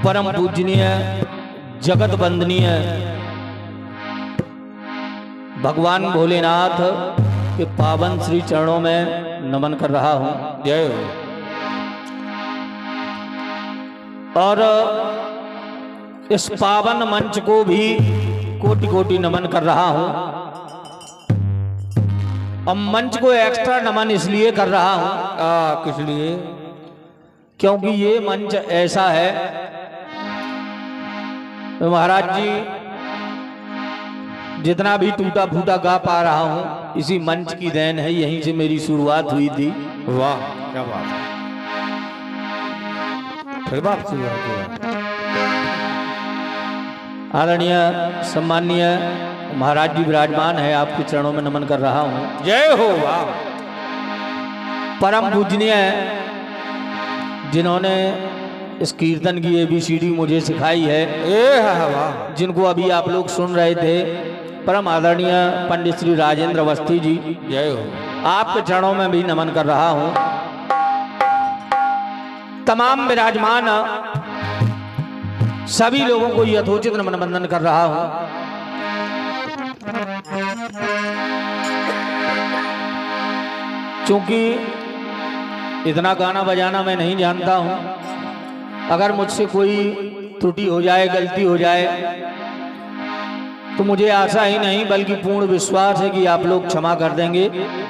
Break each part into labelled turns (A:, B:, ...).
A: परम पूजनीय जगत वंदनीय भगवान भोलेनाथ के पावन श्री चरणों में नमन कर रहा हूं। जय हो। और इस पावन मंच को भी कोटि कोटि नमन कर रहा हूं। अब मंच को एक्स्ट्रा नमन इसलिए कर रहा हूं, किस लिए? क्योंकि ये मंच ऐसा है, महाराज जी जितना भी टूटा फूटा गा पा रहा हूं इसी मंच की देन है। यहीं से मेरी शुरुआत हुई थी।
B: वाह क्या बात है। फिर बात
A: आदरणीय सम्माननीय महाराज जी विराजमान है, आपके चरणों में नमन कर रहा हूं।
B: जय हो। वाह।
A: परम पूजनीय जिन्होंने इस कीर्तन की ABCD मुझे सिखाई है,
B: वाह।
A: जिनको अभी आप लोग सुन रहे थे, परम आदरणीय पंडित श्री राजेंद्र अवस्थी जी,
B: जय हो।
A: आपके चरणों में भी नमन कर रहा हूं। तमाम विराजमान सभी लोगों को यथोचित नमन बंदन कर रहा हूं। क्योंकि इतना गाना बजाना मैं नहीं जानता हूं। अगर मुझसे कोई त्रुटि हो जाए, गलती हो जाए, तो मुझे आशा ही नहीं बल्कि पूर्ण विश्वास है कि आप लोग क्षमा कर देंगे।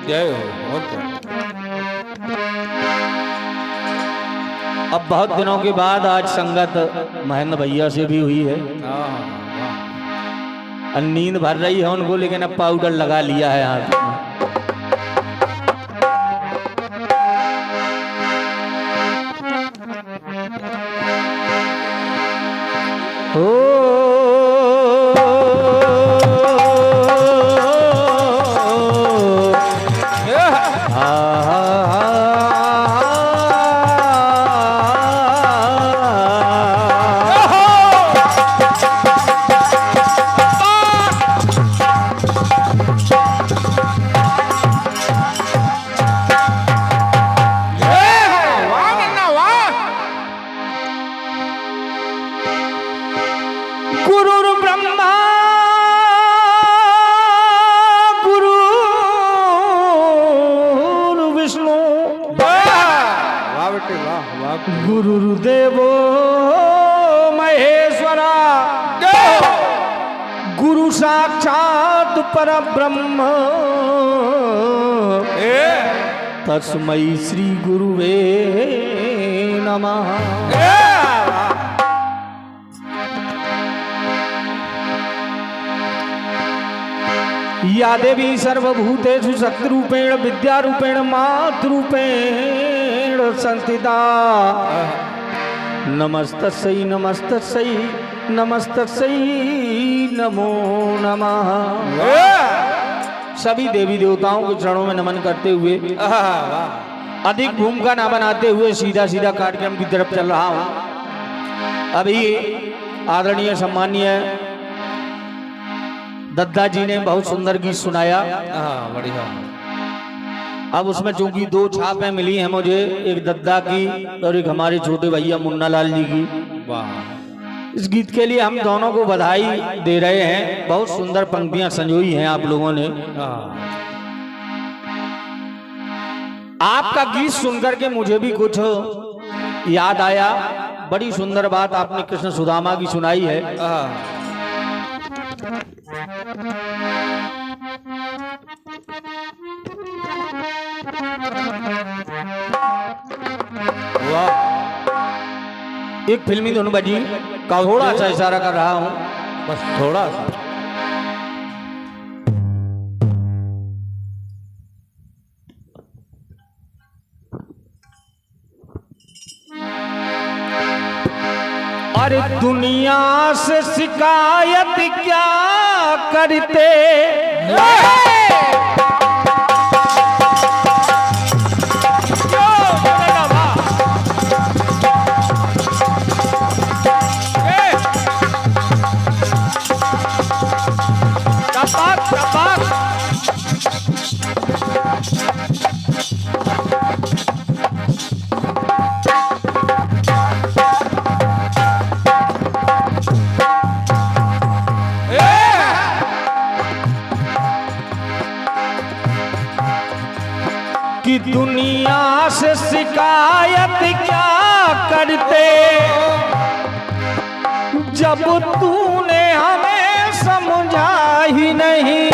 B: जय हो।
A: अब बहुत दिनों के बाद आज संगत महेंद्र भैया से भी हुई है। नींद भर रही है उनको, लेकिन अब पाउडर लगा लिया है हाथ में। गुरुदेवो महेश्वरा, गुरु साक्षात परब्रह्म, तस्मै श्री गुरुवे नमः। या देवी सर्वभूतेषु शक्तिरूपेण विद्यारूपेण मातृरूपेण संस्थिता, नमस्तस्यै नमस्तस्यै नमस्तस्यै नमो नमः। सभी देवी देवताओं के चरणों में नमन करते हुए, अधिक भूमिका ना बनाते हुए सीधा सीधा कार्यक्रम की तरफ चल रहा हूं। अभी आदरणीय सम्माननीय दद्दा जी ने बहुत सुंदर गीत सुनाया।
B: बढ़िया।
A: अब उसमें चूंकि दो छापें मिली हैं मुझे, एक दद्दा की और एक हमारे छोटे भैया मुन्ना लाल जी की।
B: वाह।
A: इस गीत के लिए हम दोनों को बधाई दे रहे हैं। बहुत सुंदर पंक्तियां संजोई हैं आप लोगों ने। आपका गीत सुनकर के मुझे भी कुछ याद आया। बड़ी सुंदर बात आपने कृष्ण सुदामा की सुनाई है। वाह। एक फिल्मी धुन बजी, थोड़ा सा इशारा कर रहा हूं, बस थोड़ा सा। अरे दुनिया से शिकायत क्या करते, से शिकायत क्या करते, जब तूने हमें समझा ही नहीं।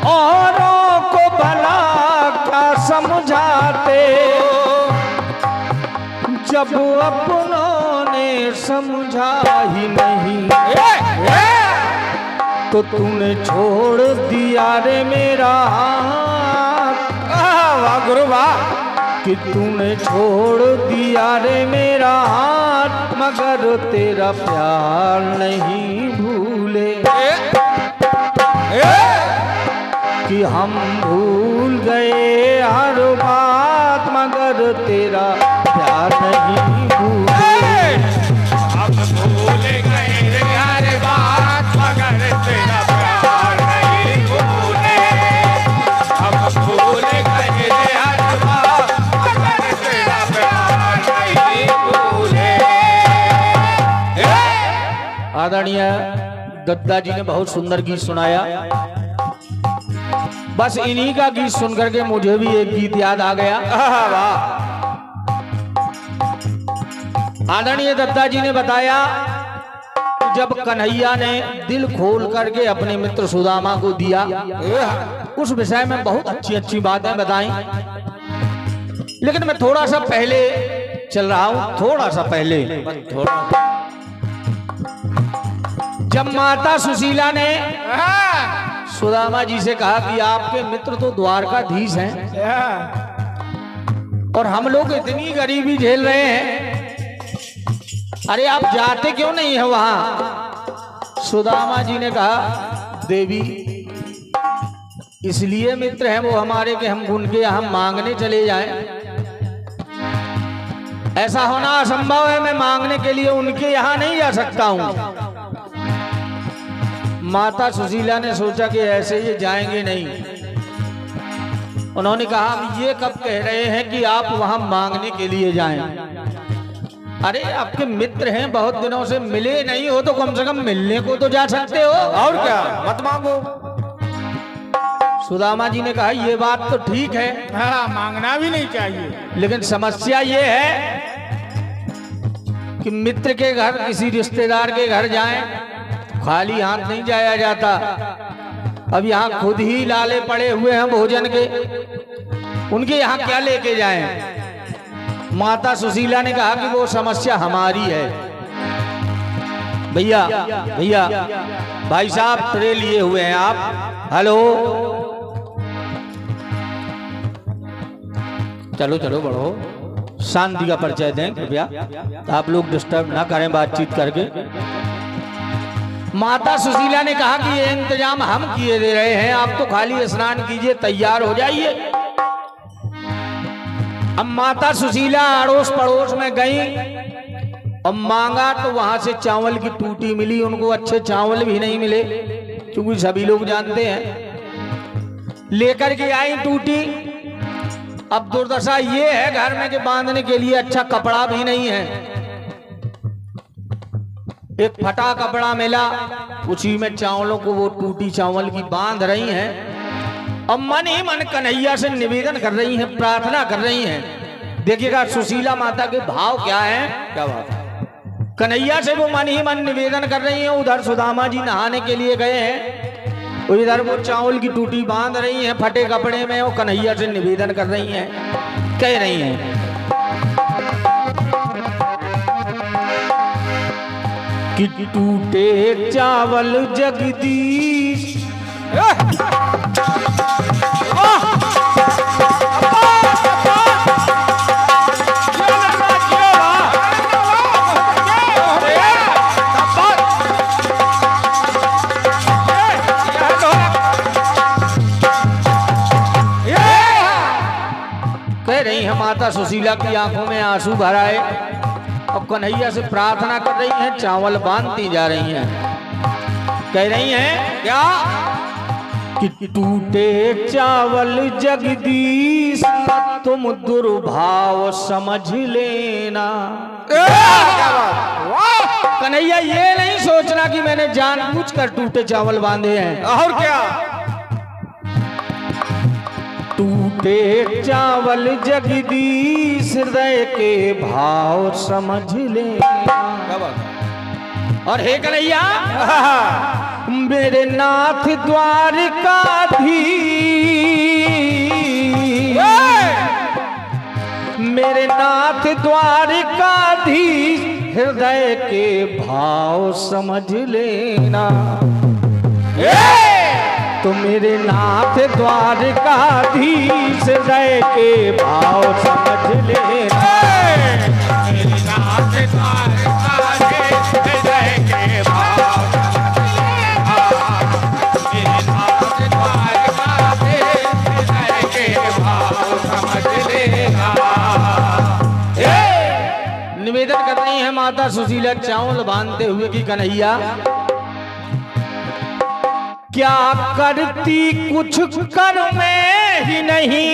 A: औरों को भला क्या समझाते, जब अपनों ने समझा ही नहीं। तो तूने छोड़ दिया रे मेरा हाथ,
B: वाह गुरु वाह।
A: कि तूने छोड़ दिया रे मेरा हाथ, मगर तेरा प्यार नहीं भूले। कि हम भूल गए हर बात, मगर तेरा प्यार नहीं भूले।
B: हम भूल गए हर बात, मगर तेरा प्यार नहीं भूले। हम भूल गए हर बात, मगर तेरा प्यार नहीं भूले।
A: आदरणीय दत्ता जी ने बहुत सुंदर गीत सुनाया। बस इन्हीं का गीत सुनकर के मुझे भी एक गीत याद आ गया। आदरणीय दत्ता जी ने बताया कि जब कन्हैया ने दिल खोल करके अपने मित्र सुदामा को दिया, उस विषय में बहुत अच्छी अच्छी बातें बताई। लेकिन मैं थोड़ा सा पहले चल रहा हूं, थोड़ा सा पहले। जब माता सुशीला ने सुदामा जी से कहा कि आपके मित्र तो द्वारकाधीश हैं और हम लोग इतनी गरीबी झेल रहे हैं, अरे आप जाते क्यों नहीं है वहां। सुदामा जी ने कहा, देवी इसलिए मित्र हैं वो हमारे कि हम उनके यहाँ मांगने चले जाएं। ऐसा होना असंभव है, मैं मांगने के लिए उनके यहाँ नहीं जा सकता हूं। माता सुशीला ने सोचा कि ऐसे ये जाएंगे नहीं। उन्होंने कहा, ये कब कह रहे हैं कि आप वहां मांगने के लिए जाएं। अरे आपके मित्र हैं, बहुत दिनों से मिले नहीं हो तो कम से कम मिलने को तो जा सकते हो।
B: और क्या, मत मांगो।
A: सुदामा जी ने कहा, ये बात तो ठीक है,
B: हाँ, मांगना भी नहीं चाहिए।
A: लेकिन समस्या ये है कि मित्र के घर, किसी रिश्तेदार के घर जाएं, खाली हाथ नहीं जाया जाता। अब यहाँ खुद ही लाले पड़े हुए हैं भोजन के, उनके यहाँ क्या लेके जाएं। माता सुशीला ने कहा कि वो समस्या हमारी है। भैया भैया भाई साहब ट्रे लिए हुए हैं आप, हेलो, चलो चलो बढ़ो, शांति का परिचय दें कृपया, आप लोग डिस्टर्ब ना करें बातचीत करके। माता सुशीला ने कहा कि ये इंतजाम हम किए दे रहे हैं, आप तो खाली स्नान कीजिए, तैयार हो जाइए। अब माता सुशीला अड़ोस पड़ोस में गई और मांगा तो वहां से चावल की टूटी मिली। उनको अच्छे चावल भी नहीं मिले, क्योंकि सभी लोग जानते हैं। लेकर के आई टूटी। अब दुर्दशा ये है घर में कि बांधने के लिए अच्छा कपड़ा भी नहीं है। एक फटा कपड़ा मिला, उसी में चावलों को वो टूटी चावल की बांध रही हैं और मन ही मन कन्हैया से निवेदन कर रही हैं, प्रार्थना कर रही हैं। देखिएगा सुशीला माता के भाव क्या हैं, क्या बात है। कन्हैया से वो मन ही मन निवेदन कर रही हैं। उधर सुदामा जी नहाने के लिए गए हैं, इधर वो चावल की टूटी बांध रही हैं फटे कपड़े में, और कन्हैया से निवेदन कर रही हैं, कह रही हैं कि टूटे चावल जगदीश, कह रही है माता सुशीला की आंखों में आंसू भर आए और कन्हैया से प्रार्थना कर रही हैं, चावल बांधती जा रही हैं। कह रही हैं क्या कि टूटे चावल जगदीश, तुम दुर्भाव समझ लेना। कन्हैया ये नहीं सोचना कि मैंने जानबूझकर टूटे चावल बांधे हैं।
B: और क्या,
A: टूटे टूटे चावल जगदीश हृदय के भाव समझ ले।
B: क्या बात है?
A: और हे कन्हैया मेरे नाथ द्वारकाधीश, मेरे नाथ द्वारकाधीश हृदय के भाव समझ लेना। तो मेरे नाथ द्वारकाधीश हृदय के भाव समझ लेना।
B: मेरे नाथ द्वारकाधीश हृदय के भाव समझ लेना। मेरे नाथ द्वारकाधीश हृदय के भाव समझ लेना।
A: निवेदन कर रही है माता सुशीला चावल बांधते हुए कि कन्हैया क्या करती कुछ कर में ही नहीं।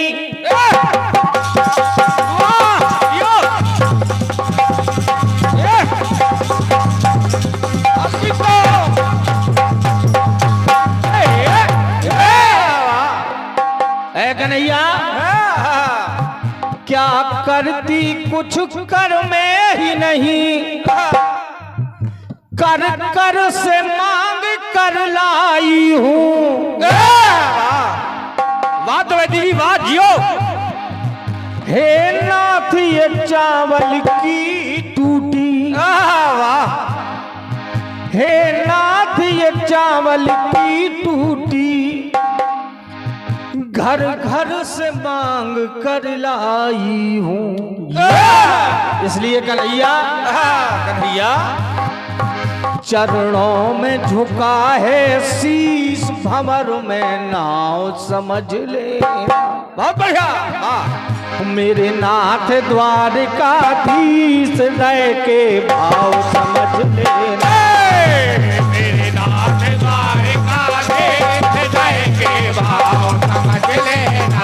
A: ऐ कन्हैया क्या करती कुछ कर में ही नहीं, कर कर से मांग कर लाई हूँ।
B: बात तो दीदी बात जियो।
A: हे नाथ ये चावल की टूटी,
B: वाह।
A: हे नाथ ये चावल की टूटी, घर घर से मांग कर लाई हूँ। इसलिए कन्हैया चरणों में झुका है शीश, भंवर में नाव समझ लेना।
B: बहुत बढ़िया।
A: मेरे नाथ द्वारकाधीश हृदय के भाव समझ लेना।
B: मेरे नाथ द्वारकाधीश हृदय के भाव समझ लेना।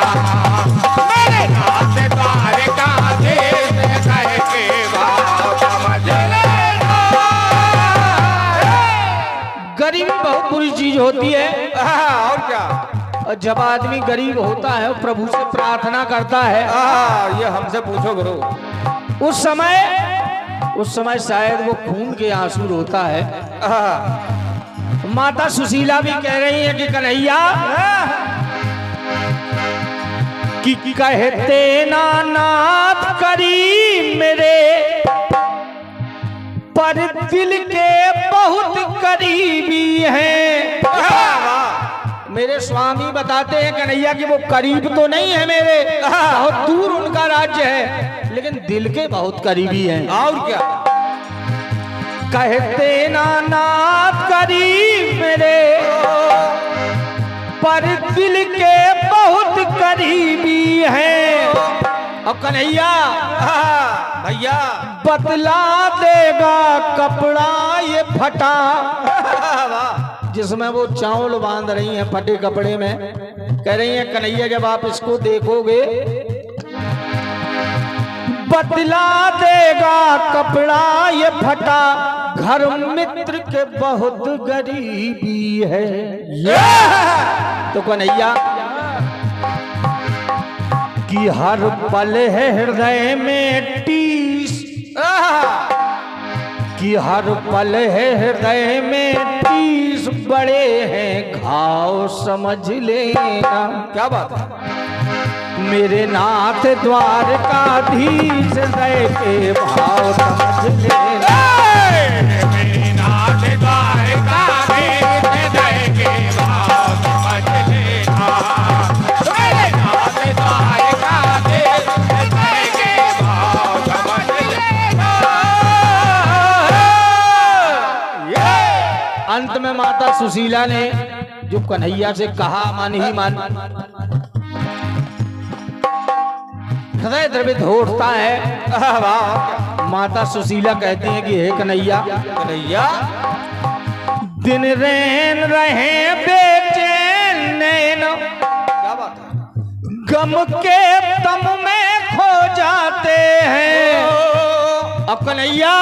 B: मेरे नाथ द्वारकाधीश हृदय के भाव समझ लेना।
A: गरीबी बहुत बुरी चीज होती है।
B: और क्या?
A: और जब आदमी गरीब होता है प्रभु से प्रार्थना करता है,
B: ये हमसे पूछो गुरु।
A: उस समय शायद वो खून के आंसू रोता है। माता सुशीला भी कह रही है कि कन्हैया कि कहते नाथ करी मेरे, पर दिल के बहुत करीबी हैं। मेरे स्वामी बताते हैं कन्हैया कि वो करीब तो नहीं है मेरे, बहुत दूर उनका राज्य है, लेकिन दिल के बहुत करीबी हैं।
B: और क्या?
A: कहते नाथ करीब मेरे, पर दिल के बहुत करीबी हैं। और कन्हैया
B: भैया
A: बतला देगा कपड़ा ये फटा, जिसमें वो चावल बांध रही हैं फटे कपड़े में। कह रही हैं कन्हैया जब आप इसको देखोगे बतला देगा कपड़ा ये फटा, घर मित्र के बहुत गरीबी है। तो कन्हैया कि हर पल है हृदय में टीस, कि हर पल है हृदय में टीस, बड़े हैं घाव समझ लेना।
B: क्या बात है?
A: मेरे नाथ द्वारकाधीश हृदय के भाव समझ लेना।
B: मेरे नाथ द्वारकाधीश हृदय के भाव समझ लेना। मेरे नाथ द्वारकाधीश हृदय के भाव समझ लेना।
A: अंत में माता सुशीला ने जो कन्हैया से कहा मान ही मान, हृदय द्रवित होता है। माता सुशीला कहती हैं कि हे कन्हैया दिन रैन रहे बेचैन नैन,
B: क्या बात है?
A: गम के तम में खो जाते हैं। अब कन्हैया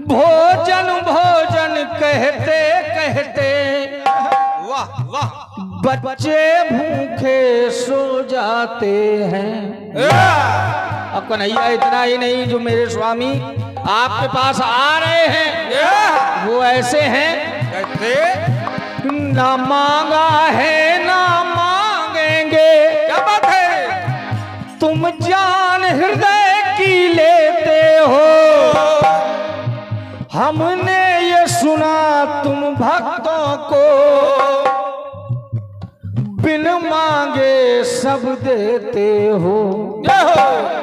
A: भोजन भोजन कहते कहते
B: वाह वाह
A: बच्चे भूखे सो जाते हैं। अब कन्हैया इतना ही नहीं, जो मेरे स्वामी आपके पास आ रहे हैं वो ऐसे हैं,
B: कैसे?
A: ना मांगा है ना मांगेंगे।
B: क्या बात है?
A: तुम जान हृदय की लेते हो, हमने ये सुना तुम भक्तों को बिन मांगे सब देते हो।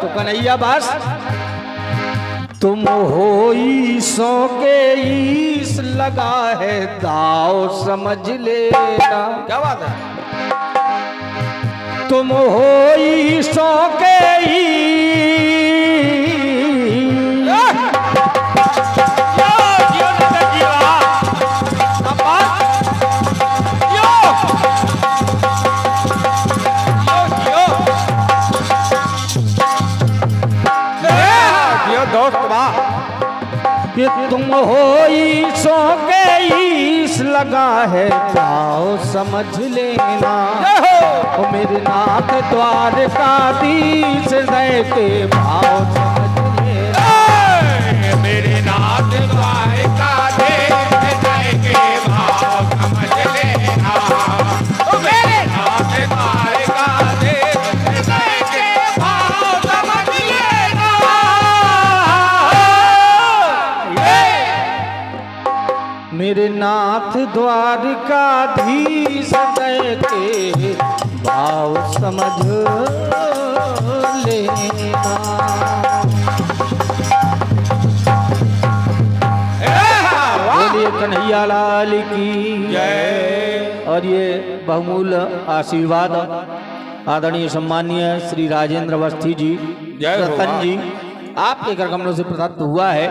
A: तो कन्हैया बस तुम हो ईसों के ईस लगा है दाव समझ लेना।
B: क्या बात है?
A: तुम हो ईसों के कि तुम हो ईसों के ईस लगा है दाव समझ लेना। ओ मेरे नाथ द्वारकाधीश हृदय के भाव समझ लेना।
B: मेरे नाथ द्वारकाधीश हृदय के भाव समझ लेना। मेरे नाथ द्वारकाधीश हृदय के भाव समझ लेना।
A: मेरे नाथ द्वारकाधीश हृदय के भाव समझ लेना। बोलिए कन्हैया लाल की
B: जय।
A: और ये बहुमूल्य आशीर्वाद आदरणीय सम्मानीय श्री राजेंद्र अवस्थी जी,
B: जय हो।
A: रतन जी, आपके कर कमलों से प्राप्त हुआ है।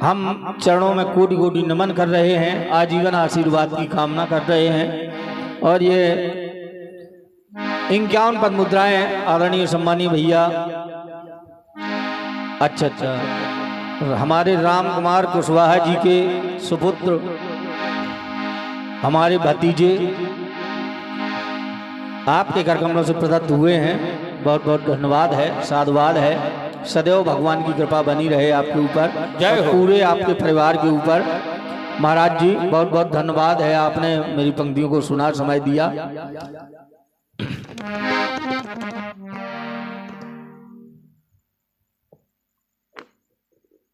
A: हम चरणों में कोटि कोटि नमन कर रहे हैं, आजीवन आशीर्वाद की कामना कर रहे हैं। और ये 51 पद मुद्राएं आदरणीय सम्मानीय भैया, अच्छा, हमारे राम कुमार कुशवाहा जी के सुपुत्र, हमारे भतीजे आपके कर कमलों से प्रदत्त हुए हैं। बहुत बहुत धन्यवाद है, साधुवाद है। सदैव भगवान की कृपा बनी रहे आपके ऊपर,
B: जय हो।
A: पूरे आपके परिवार के ऊपर। महाराज जी बहुत बहुत धन्यवाद है, आपने मेरी पंक्तियों को सुना, समय दिया।